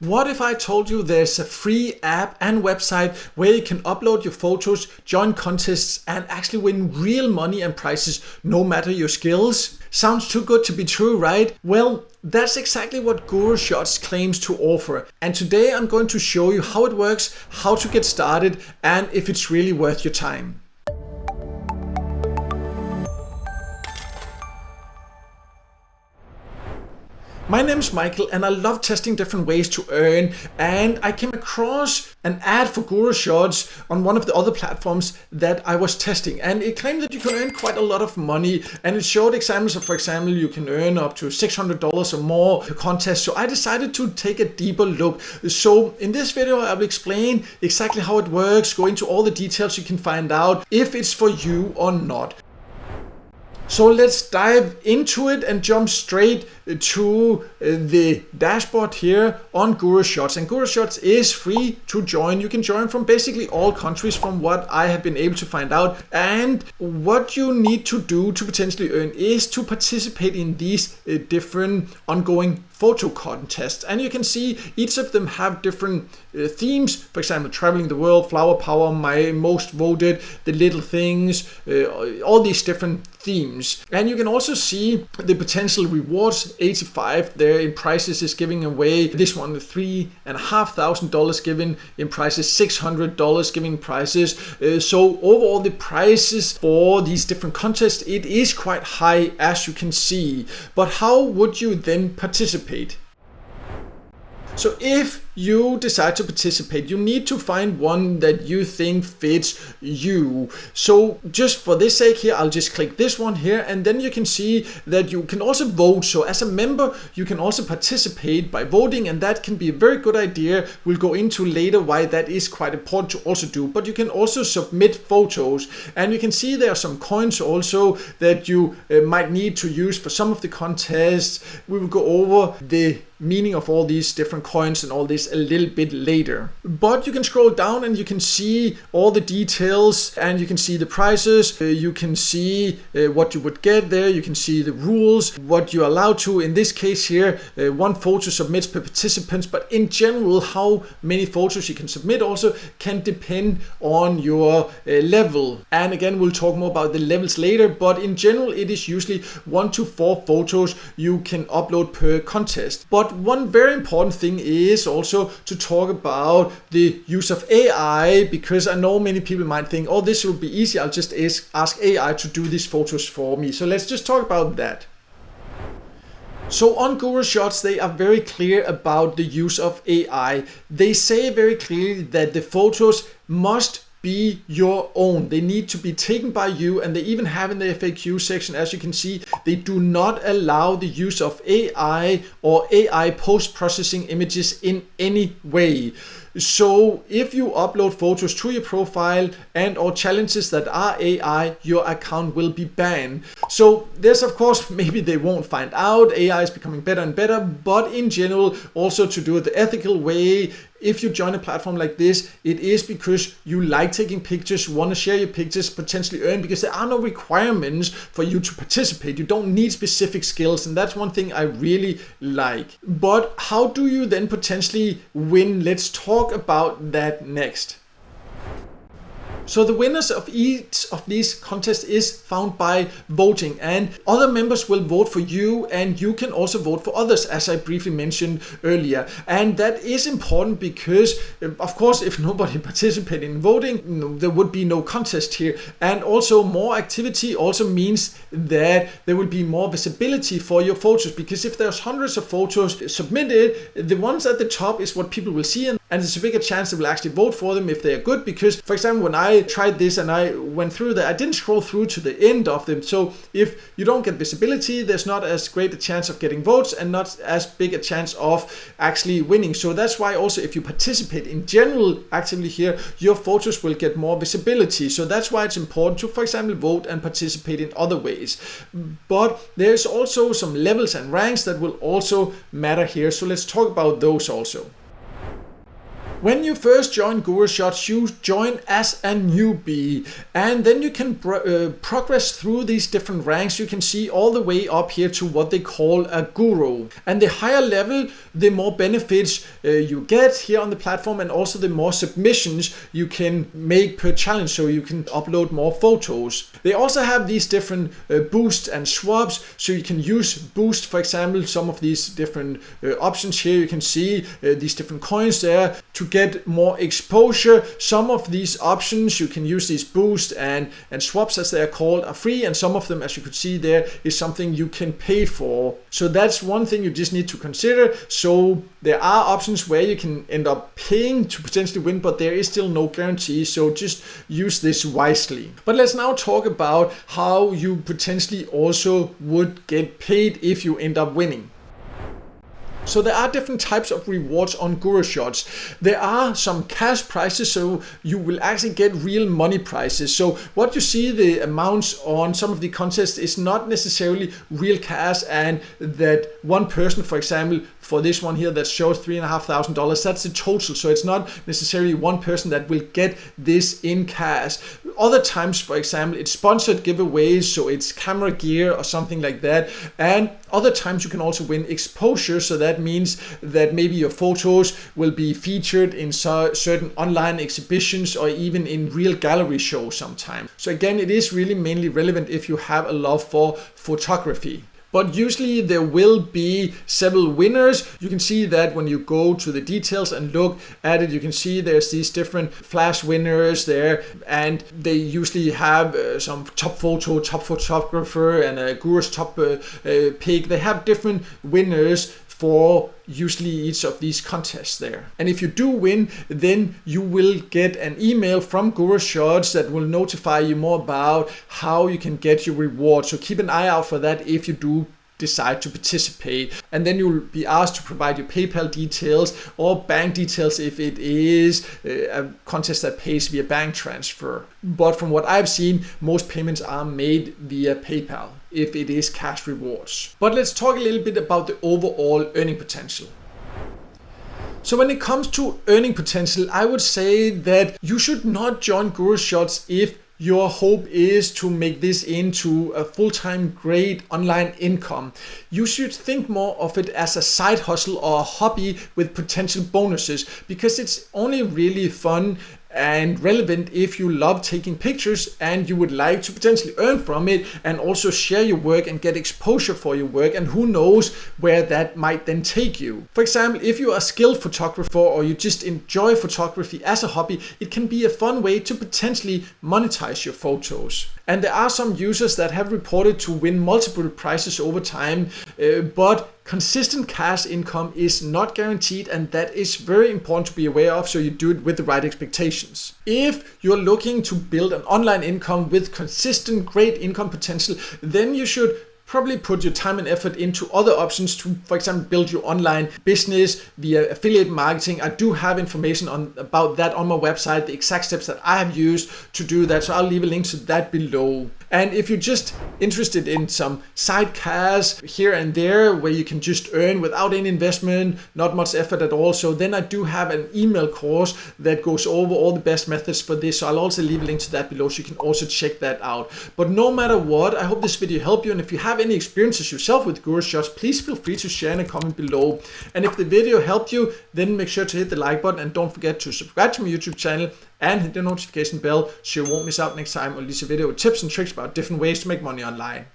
What if I told you there's a free app and website where you can upload your photos, join contests, and actually win real money and prizes no matter your skills? Sounds too good to be true, right? Well, that's exactly what GuruShots claims to offer. And today I'm going to show you how it works, how to get started, and if it's really worth your time. My name is Michael and I love testing different ways to earn, and I came across an ad for GuruShots on one of the other platforms that I was testing, and it claimed that you can earn quite a lot of money, and it showed examples of, for example, you can earn up to $600 or more per contest. So I decided to take a deeper look. So in this video I will explain exactly how it works, go into all the details, you can find out if it's for you or not. So let's dive into it and jump straight to the dashboard here on GuruShots. And GuruShots is free to join. You can join from basically all countries from what I have been able to find out. And what you need to do to potentially earn is to participate in these different ongoing photo contests. And you can see each of them have different themes. For example, traveling the world, flower power, my most voted, the little things, all these different themes. And you can also see the potential rewards. 85 there in prizes is giving away. This one, $3,500 given in prizes, $600 giving prizes. So overall the prices for these different contests, it is quite high, as you can see. But how would you then participate? So if you decide to participate, you need to find one that you think fits you. So just for this sake here, I'll just click this one here, and then you can see that you can also vote. So as a member, you can also participate by voting, and that can be a very good idea. We'll go into later why that is quite important to also do. But you can also submit photos, and you can see there are some coins also that you might need to use for some of the contests. We will go over the meaning of all these different coins and all this a little bit later. But you can scroll down and you can see all the details, and you can see the prices, you can see what you would get there, you can see the rules, what you're allowed to. In this case here, one photo submits per participant, but in general how many photos you can submit also can depend on your level. And again, we'll talk more about the levels later, but in general it is usually 1 to 4 photos you can upload per contest. But one very important thing is also to talk about the use of AI, because I know many people might think, oh, this will be easy, I'll just ask AI to do these photos for me. So let's just talk about that. So on GuruShots, they are very clear about the use of AI. They say very clearly that the photos must be your own. They need to be taken by you, and they even have in the FAQ section, as you can see, they do not allow the use of AI or AI post-processing images in any way. So if you upload photos to your profile and or challenges that are AI, your account will be banned. So there's, of course, maybe they won't find out. AI is becoming better and better, but in general, also to do it the ethical way. If you join a platform like this, it is because you like taking pictures, want to share your pictures, potentially earn, because there are no requirements for you to participate. You don't need specific skills, and that's one thing I really like. But how do you then potentially win? Let's talk about that next. So the winners of each of these contests is found by voting, and other members will vote for you, and you can also vote for others, as I briefly mentioned earlier. And that is important because, of course, if nobody participated in voting, there would be no contest here. And also more activity also means that there will be more visibility for your photos, because if there's hundreds of photos submitted, the ones at the top is what people will see, and there's a bigger chance they will actually vote for them if they are good. Because, for example, when I tried this and I went through that, I didn't scroll through to the end of them. So if you don't get visibility, there's not as great a chance of getting votes and not as big a chance of actually winning. So that's why also if you participate in general actively here, your photos will get more visibility. So that's why it's important to, for example, vote and participate in other ways. But there's also some levels and ranks that will also matter here. So let's talk about those also. When you first join GuruShots, you join as a newbie, and then you can progress through these different ranks. You can see all the way up here to what they call a guru. And the higher level, the more benefits you get here on the platform, and also the more submissions you can make per challenge, so you can upload more photos. They also have these different boosts and swaps, so you can use boost, for example, some of these different options here. You can see these different coins there to get more exposure. Some of these options you can use, these boosts and swaps as they are called, are free, and some of them, as you could see there, is something you can pay for. So that's one thing you just need to consider. So there are options where you can end up paying to potentially win, but there is still no guarantee, so just use this wisely. But let's now talk about how you potentially also would get paid if you end up winning. So there are different types of rewards on GuruShots. There are some cash prizes, so you will actually get real money prizes. So what you see, the amounts on some of the contests, is not necessarily real cash, and that one person, for example, for this one here that shows $3,500, that's the total. So it's not necessarily one person that will get this in cash. Other times, for example, it's sponsored giveaways, so it's camera gear or something like that. And other times you can also win exposure, so that means that maybe your photos will be featured in certain online exhibitions or even in real gallery shows sometimes. So again, it is really mainly relevant if you have a love for photography. But usually there will be several winners. You can see that when you go to the details and look at it, you can see there's these different flash winners there, and they usually have some top photo, top photographer, and a Guru's top pick. They have different winners for usually each of these contests there. And if you do win, then you will get an email from GuruShots that will notify you more about how you can get your reward. So keep an eye out for that if you do decide to participate. And then you'll be asked to provide your PayPal details or bank details if it is a contest that pays via bank transfer. But from what I've seen, most payments are made via PayPal if it is cash rewards. But let's talk a little bit about the overall earning potential. So when it comes to earning potential, I would say that you should not join GuruShots if your hope is to make this into a full-time great online income. You should think more of it as a side hustle or a hobby with potential bonuses, because it's only really fun and relevant if you love taking pictures and you would like to potentially earn from it and also share your work and get exposure for your work, and who knows where that might then take you. For example, if you are a skilled photographer or you just enjoy photography as a hobby, it can be a fun way to potentially monetize your photos. And there are some users that have reported to win multiple prizes over time, but consistent cash income is not guaranteed, and that is very important to be aware of, so you do it with the right expectations. If you're looking to build an online income with consistent great income potential, then you should probably put your time and effort into other options to, for example, build your online business via affiliate marketing. I do have information about that on my website, the exact steps that I have used to do that, so I'll leave a link to that below. And if you're just interested in some side cash here and there where you can just earn without any investment, not much effort at all, so then I do have an email course that goes over all the best methods for this, so I'll also leave a link to that below so you can also check that out. But no matter what, I hope this video helped you, and if you have any experiences yourself with GuruShots, please feel free to share in a comment below. And if the video helped you, then make sure to hit the like button, and don't forget to subscribe to my YouTube channel and hit the notification bell so you won't miss out next time on this video with tips and tricks about different ways to make money online.